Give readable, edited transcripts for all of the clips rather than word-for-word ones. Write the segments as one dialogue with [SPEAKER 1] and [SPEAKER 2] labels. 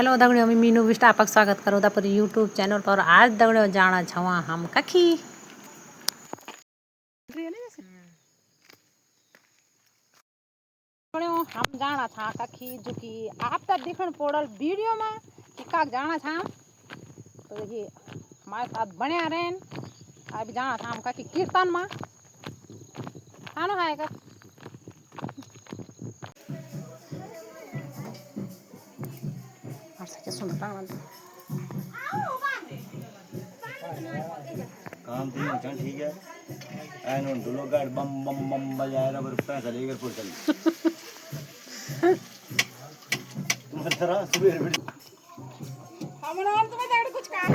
[SPEAKER 1] Hello दगड़ियों, मैं मीनू विष्ट आपका स्वागत करूँ पर यूट्यूब चैनल पर। आज दगड़ियों जाना छवा हम कखी दगड़ियों हम जाना था कखी जो कि आप तक दिखण पड़ल वीडियो में कि का जाना था। तो देखिए हमारे साथ बने रहें। अब जाना था हम कखी कीर्तन में खाना खाएगा।
[SPEAKER 2] काम तो नहीं ठीक है। ऐन उन लोग गाड़ बम बम बम बजाए रहा पर पैसा लेकर पुर चली। तुम तरह सुबह
[SPEAKER 3] हम ना तुम्हें देख कुछ काम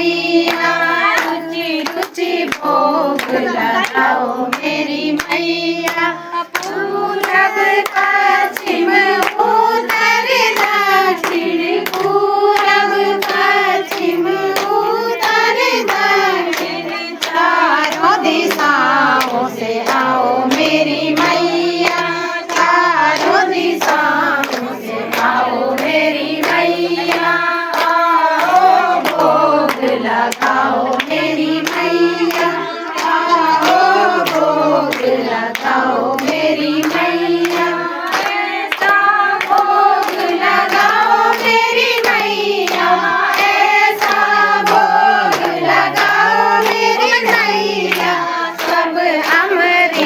[SPEAKER 1] मैया रुचि रुचि भोग लगाओ मेरी मैया पूरब पश्चिम उत्तर दक्षिण पूरब पश्चिम उत्तर दक्षिण चारों दिशाओं से आओ मेरी मैया चारों दिशाओं से आओ मेरी मैया आओ भोग लगाओ मेरी मैया आओ भोग लगाओ मेरी मैया ऐसा भोग लगाओ मेरी मैया ऐसा भोग लगाओ मेरी मैया सब अमृत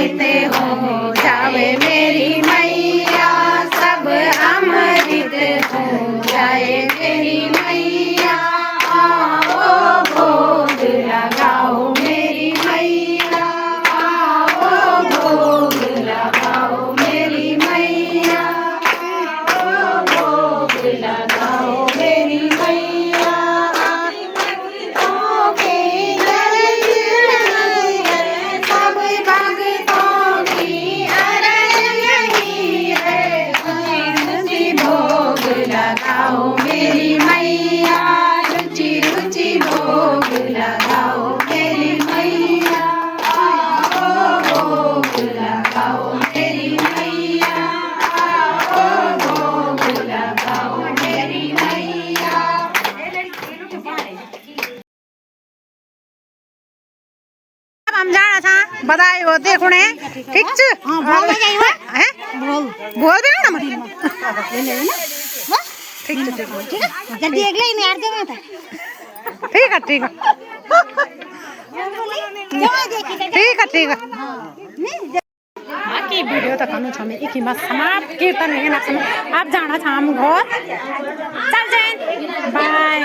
[SPEAKER 1] हो जावे मेरी मैया सब अमृत हो जाए मेरी मैया आओ भोग लगाओ मेरी मैया आओ भोग लगाओ मेरी मैया आओ भोग लगाओ मेरी मैया भक्तों के दर्द है सब भक्तों की अरज यही है रुचि भोग लगाओ मेरी मैया रुचि रुचि भोग लगाओ मेरी मैया आओ भोग लगाओ मेरी मैया आओ भोग लगाओ मेरी मैया हम जाना था बधाई हो देखने ठीक छ हां बोल दे गई है बोल दे ना ठीक है जल्दी अगले ही यार देना था ठीक है ठीक है बाकी वीडियो तो कनु छ में एक ही मत समाप्त कीर्तन है ना आप जाना था हम घर चल जाए बाय